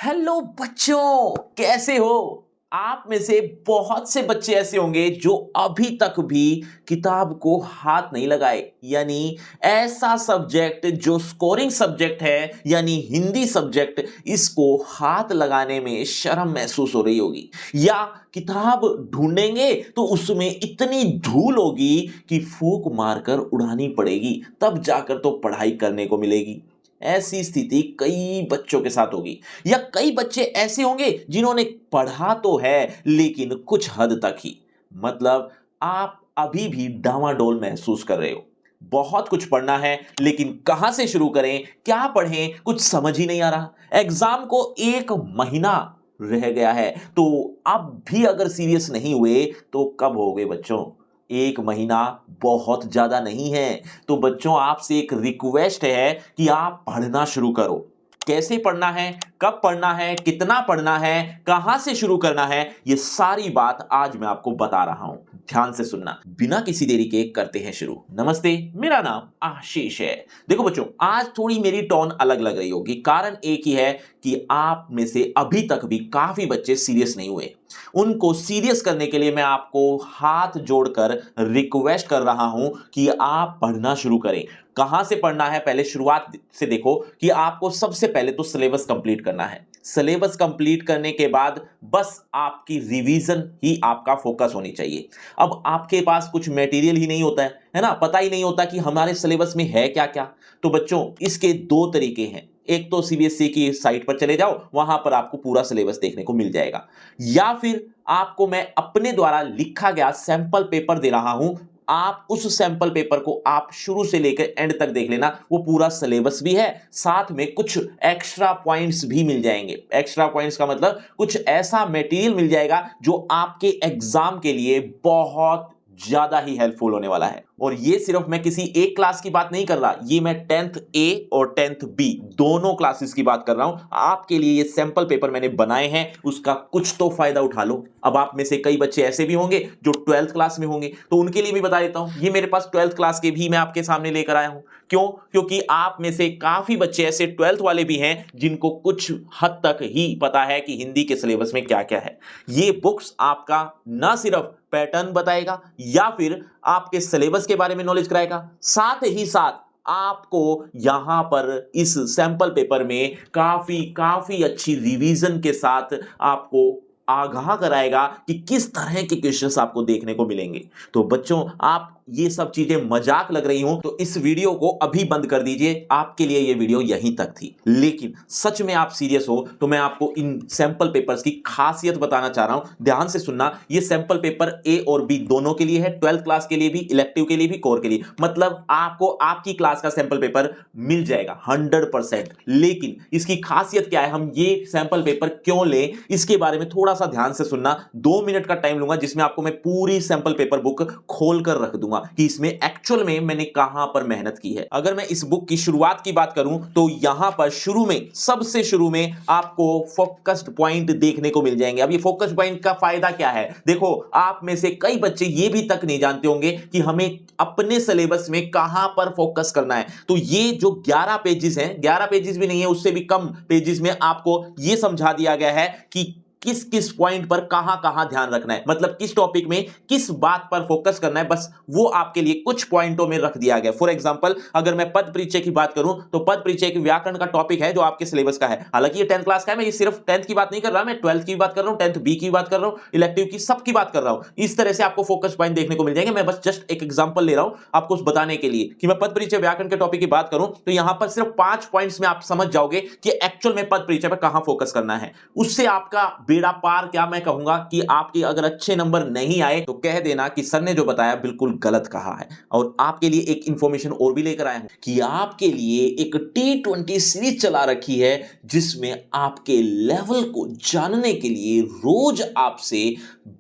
Hello बच्चों, कैसे हो। आप में से बहुत से बच्चे ऐसे होंगे जो अभी तक भी किताब को हाथ नहीं लगाए, यानी ऐसा सब्जेक्ट जो स्कोरिंग सब्जेक्ट है यानी हिंदी सब्जेक्ट, इसको हाथ लगाने में शर्म महसूस हो रही होगी, या किताब ढूंढेंगे तो उसमें इतनी धूल होगी कि फूंक मारकर उड़ानी पड़ेगी, तब जाकर तो पढ़ाई करने को मिलेगी। ऐसी स्थिति कई बच्चों के साथ होगी, या कई बच्चे ऐसे होंगे जिन्होंने पढ़ा तो है लेकिन कुछ हद तक ही। मतलब आप अभी भी डामाडोल महसूस कर रहे हो। बहुत कुछ पढ़ना है लेकिन कहां से शुरू करें, क्या पढ़ें, कुछ समझ ही नहीं आ रहा। एग्जाम को एक महीना रह गया है, तो अब भी अगर सीरियस नहीं हुए तो कब होगे बच्चों। एक महीना बहुत ज्यादा नहीं है। तो बच्चों, आपसे एक रिक्वेस्ट है कि आप पढ़ना शुरू करो। कैसे पढ़ना है, कब पढ़ना है, कितना पढ़ना है, कहां से शुरू करना है, यह सारी बात आज मैं आपको बता रहा हूं। ध्यान से सुनना, बिना किसी देरी के करते हैं शुरू। नमस्ते, मेरा नाम आशीष है। देखो बच्चों, आज थोड़ी मेरी टोन अलग लग रही होगी। कारण एक ही है कि आप में से अभी तक भी काफी बच्चे सीरियस नहीं हुए। उनको सीरियस करने के लिए मैं आपको हाथ जोड़कर रिक्वेस्ट कर रहा हूं कि आप पढ़ना शुरू करें। कहां से पढ़ना है, पहले शुरुआत से देखो कि आपको सबसे पहले तो सिलेबस कंप्लीट करना है। सिलेबस कंप्लीट करने के बाद बस आपकी रिवीजन ही आपका फोकस होनी चाहिए। अब आपके पास कुछ मटेरियल ही नहीं होता है ना, पता ही नहीं होता कि हमारे सिलेबस में है क्या क्या। तो बच्चों, इसके दो तरीके हैं। एक तो सीबीएसई की साइट पर चले जाओ, वहां पर आपको पूरा सिलेबस देखने को मिल जाएगा, या फिर आपको मैं अपने द्वारा लिखा गया सैंपल पेपर दे रहा हूं। आप उस सैंपल पेपर को आप शुरू से लेकर एंड तक देख लेना। वो पूरा सिलेबस भी है, साथ में कुछ एक्स्ट्रा पॉइंट्स भी मिल जाएंगे। एक्स्ट्रा पॉइंट्स का मतलब कुछ ऐसा मटेरियल मिल जाएगा जो आपके एग्जाम के लिए बहुत ज्यादा ही हेल्पफुल होने वाला है। और ये सिर्फ मैं किसी एक क्लास की बात नहीं कर रहा, ये मैं 10th ए और 10th बी दोनों क्लासेस की बात कर रहा हूं। आपके लिए ये सैंपल पेपर मैंने बनाए हैं, उसका कुछ तो फायदा उठा लो। अब आप में से कई बच्चे ऐसे भी होंगे जो 12th क्लास में होंगे, तो उनके लिए भी बता देता हूं। ये मेरे पास 12th क्लास के भी मैं आपके सामने लेकर आया हूं। क्यों? क्योंकि आप में से काफी बच्चे ऐसे 12th वाले भी हैं जिनको कुछ हद तक ही पता है कि हिंदी के सिलेबस में क्या क्या है। ये बुक्स आपका ना सिर्फ पैटर्न बताएगा या फिर आपके सिलेबस के बारे में नॉलेज कराएगा, साथ ही साथ आपको यहां पर इस सैंपल पेपर में काफी काफी अच्छी रिवीजन के साथ आपको आगाह कराएगा कि किस तरह के क्वेश्चंस आपको देखने को मिलेंगे। तो बच्चों, आप ये सब चीजें मजाक लग रही हूं तो इस वीडियो को अभी बंद कर दीजिए। आपके लिए ये वीडियो यहीं तक थी, लेकिन सच में आप सीरियस हो तो मैं आपको इन सैंपल पेपर्स की खासियत बताना चाह रहा हूं। ध्यान से सुनना। ये सैंपल पेपर ए और बी दोनों के लिए है, 12th क्लास के लिए भी, इलेक्टिव के लिए भी, कोर के लिए। मतलब आपको आपकी क्लास का सैंपल पेपर मिल जाएगा 100%। लेकिन इसकी खासियत क्या है, हम ये सैंपल पेपर क्यों लें, इसके बारे में थोड़ा सा ध्यान से सुनना। 2 मिनट का टाइम लूंगा जिसमें आपको मैं पूरी सैंपल पेपर बुक खोल कर रख दूंगा कि इसमें एक्चुअल में मैंने कहां पर मेहनत की है। अगर मैं इस बुक की शुरुआत की बात करूं तो यहां पर शुरू में, सबसे शुरू में आपको फोकस्ड पॉइंट देखने को मिल जाएंगे। अब ये फोकस्ड पॉइंट का फायदा क्या है, देखो, आप में से कई बच्चे ये भी तक नहीं जानते होंगे कि हमें अपने सिलेबस में कहां पर फोकस करना है। तो ये जो 11 पेजेस हैं, 11 पेजेस भी नहीं है, उससे भी कम पेजेस में आपको यह समझा दिया गया है कि किस किस पॉइंट पर कहां कहां ध्यान रखना है, मतलब किस टॉपिक में किस बात पर फोकस करना है, बस वो आपके लिए कुछ पॉइंटों में रख दिया गया। फॉर एग्जांपल, अगर मैं पद परिचय की बात करूं तो पद परिचय एक व्याकरण का टॉपिक है जो आपके सिलेबस का है। हालांकि ये 10th क्लास का है, मैं ये सिर्फ 10th की बात नहीं कर रहा, मैं 12th की बात कर रहा हूं, 10th बी की बात कर रहा हूं, इलेक्टिव की, सबकी बात कर रहा हूं। इस तरह से आपको फोकस पॉइंट देखने को मिल जाएंगे। मैं बस जस्ट एक एग्जांपल ले रहा हूं आपको बताने के लिए कि मैं पद परिचय व्याकरण के टॉपिक की बात करूं तो यहां पर सिर्फ 5 पॉइंट्स में आप समझ जाओगे कि एक्चुअल में पद परिचय पर कहां फोकस करना है। उससे आपका बेड़ा पार। क्या मैं कहूंगा कि आपके अगर अच्छे नंबर नहीं आए तो कह देना कि सर ने जो बताया बिल्कुल गलत कहा है। और आपके लिए एक इंफॉर्मेशन और भी लेकर आया हूं कि आपके लिए एक T20 सीरीज चला रखी है जिसमें आपके लेवल को जानने के लिए रोज आपसे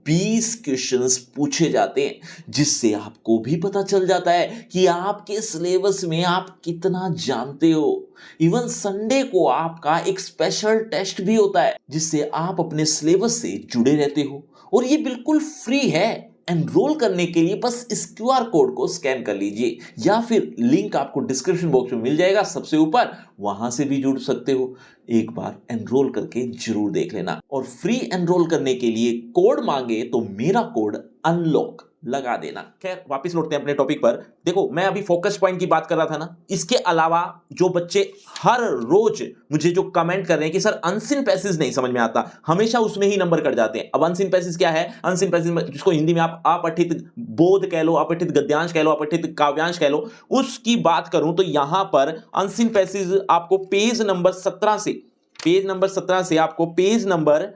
20 क्वेश्चंस पूछे जाते हैं, जिससे आपको भी पता चल जाता है कि आपके सिलेबस में आप कितना जानते हो। इवन संडे को आपका एक स्पेशल टेस्ट भी होता है जिससे आप अपने सिलेबस से जुड़े रहते हो, और ये बिल्कुल फ्री है। एनरोल करने के लिए बस इस क्यूआर कोड को स्कैन कर लीजिए या फिर लिंक आपको डिस्क्रिप्शन बॉक्स में मिल जाएगा सबसे ऊपर, वहां से भी जुड़ सकते हो। एक बार एनरोल करके जरूर देख लेना। और फ्री एनरोल करने के लिए कोड मांगे तो मेरा कोड अनलॉक लगा देना। खैर वापस लौटते हैं अपने टॉपिक पर। देखो मैं अभी फोकस पॉइंट की बात कर रहा था ना, इसके अलावा जो बच्चे हर रोज मुझे जो कमेंट कर रहे हैं कि सर अनसीन पैसेज नहीं समझ में आता, हमेशा उसमें ही नंबर कट जाते हैं। अब अनसीन पैसेज क्या है? अनसीन पैसेज जिसको हिंदी में आप अपठित बोध कह लो, अपठित गद्यांश कह लो, अपठित काव्यांश कह लो, उसकी बात करूं तो यहां पर अनसीन पैसेज आपको पेज नंबर 17 से आपको पेज नंबर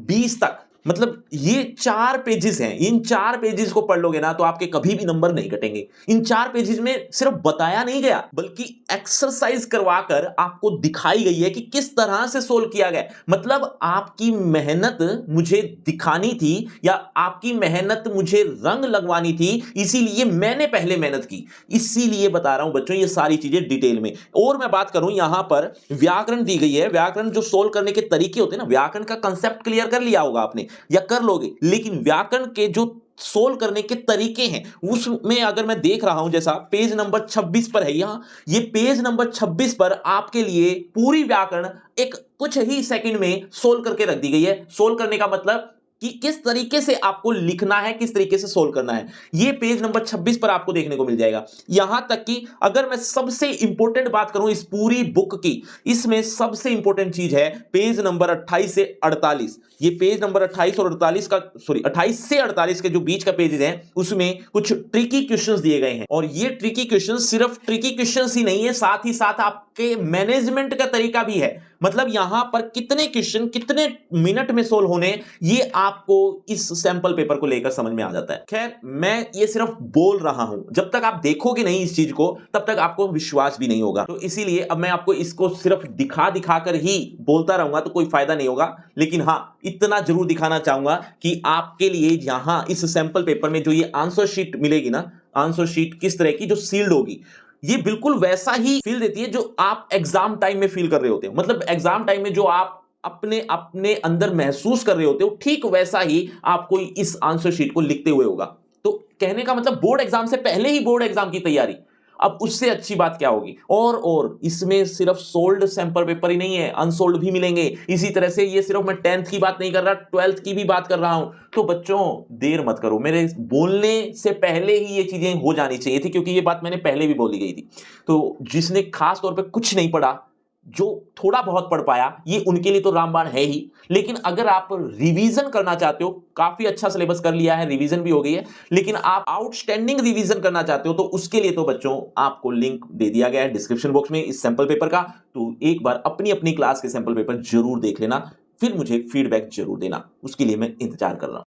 20 तक, मतलब ये 4 पेजेस हैं। इन 4 पेजेस को पढ़ लोगे ना तो आपके कभी भी नंबर नहीं कटेंगे। इन 4 पेजेस में सिर्फ बताया नहीं गया बल्कि एक्सरसाइज करवाकर आपको दिखाई गई है कि किस तरह से सोल्व किया गया। मतलब आपकी मेहनत मुझे दिखानी थी या आपकी मेहनत मुझे रंग लगवानी थी, इसीलिए मैंने पहले मेहनत की। इसीलिए बता रहा हूं बच्चों ये सारी चीजें डिटेल में। और मैं बात करूं यहां पर व्याकरण दी गई है। व्याकरण जो सोल्व करने के तरीके होते हैं ना, व्याकरण का कंसेप्ट क्लियर कर लिया होगा आपने या कर लोगे, लेकिन व्याकरण के जो सोल्व करने के तरीके हैं उसमें अगर मैं देख रहा हूं, जैसा पेज नंबर 26 पर है, यहां ये पेज नंबर 26 पर आपके लिए पूरी व्याकरण एक कुछ ही सेकंड में सोल्व करके रख दी गई है। सोल्व करने का मतलब कि किस तरीके से आपको लिखना है, किस तरीके से सोल्व करना है, ये पेज नंबर 26 पर आपको देखने को मिल जाएगा। यहां तक कि अगर मैं सबसे इंपॉर्टेंट बात करूं इस पूरी बुक की, इसमें सबसे इंपॉर्टेंट चीज है पेज नंबर 28 से 48। ये पेज नंबर 28 और 48 का, सॉरी 28 से 48 के जो बीच का पेज है उसमें कुछ ट्रिकी क्वेश्चंस दिए गए हैं। और ये ट्रिकी क्वेश्चंस सिर्फ ट्रिकी क्वेश्चंस ही नहीं है, साथ ही साथ आपके मैनेजमेंट का तरीका भी है। मतलब यहां पर कितने क्वेश्चन कितने मिनट में सोल्व होने, ये आपको इस सैंपल पेपर को लेकर समझ में आ जाता है। खैर मैं ये सिर्फ बोल रहा हूं, जब तक आप देखोगे नहीं इस चीज को तब तक आपको विश्वास भी नहीं होगा। तो इसीलिए अब मैं आपको इसको सिर्फ दिखा कर ही बोलता रहूंगा तो कोई फायदा नहीं होगा। लेकिन हां इतना जरूर दिखाना चाहूंगा कि आपके लिए यहां इस सैंपल पेपर में जो ये आंसर शीट मिलेगी ना, आंसर शीट किस तरह की जो सील्ड होगी, ये बिल्कुल वैसा ही फील देती है जो आप एग्जाम टाइम में फील कर रहे होते हो। मतलब एग्जाम टाइम में जो आप अपने अपने अंदर महसूस कर रहे होते हो, ठीक वैसा ही आपको इस आंसर शीट को लिखते हुए होगा। तो कहने का मतलब बोर्ड एग्जाम से पहले ही बोर्ड एग्जाम की तैयारी, अब उससे अच्छी बात क्या होगी। और इसमें सिर्फ सोल्ड सैंपल पेपर ही नहीं है, अनसोल्ड भी मिलेंगे। इसी तरह से ये सिर्फ मैं 10th की बात नहीं कर रहा, 12th की भी बात कर रहा हूं। तो बच्चों देर मत करो, मेरे बोलने से पहले ही ये चीजें हो जानी चाहिए थी, क्योंकि ये बात मैंने पहले भी बोली गई थी। तो जिसने खास तौर पे कुछ नहीं पढ़ा, जो थोड़ा बहुत पढ़ पाया, ये उनके लिए तो रामबाण है ही। लेकिन अगर आप रिवीजन करना चाहते हो, काफी अच्छा सिलेबस कर लिया है, रिवीजन भी हो गई है, लेकिन आप आउटस्टैंडिंग रिवीजन करना चाहते हो तो उसके लिए तो बच्चों आपको लिंक दे दिया गया है डिस्क्रिप्शन बॉक्स में इस सैंपल पेपर का। तो एक बार अपनी अपनी क्लास के सैंपल पेपर जरूर देख लेना, फिर मुझे फीडबैक जरूर देना, उसके लिए मैं इंतजार कर रहा हूं।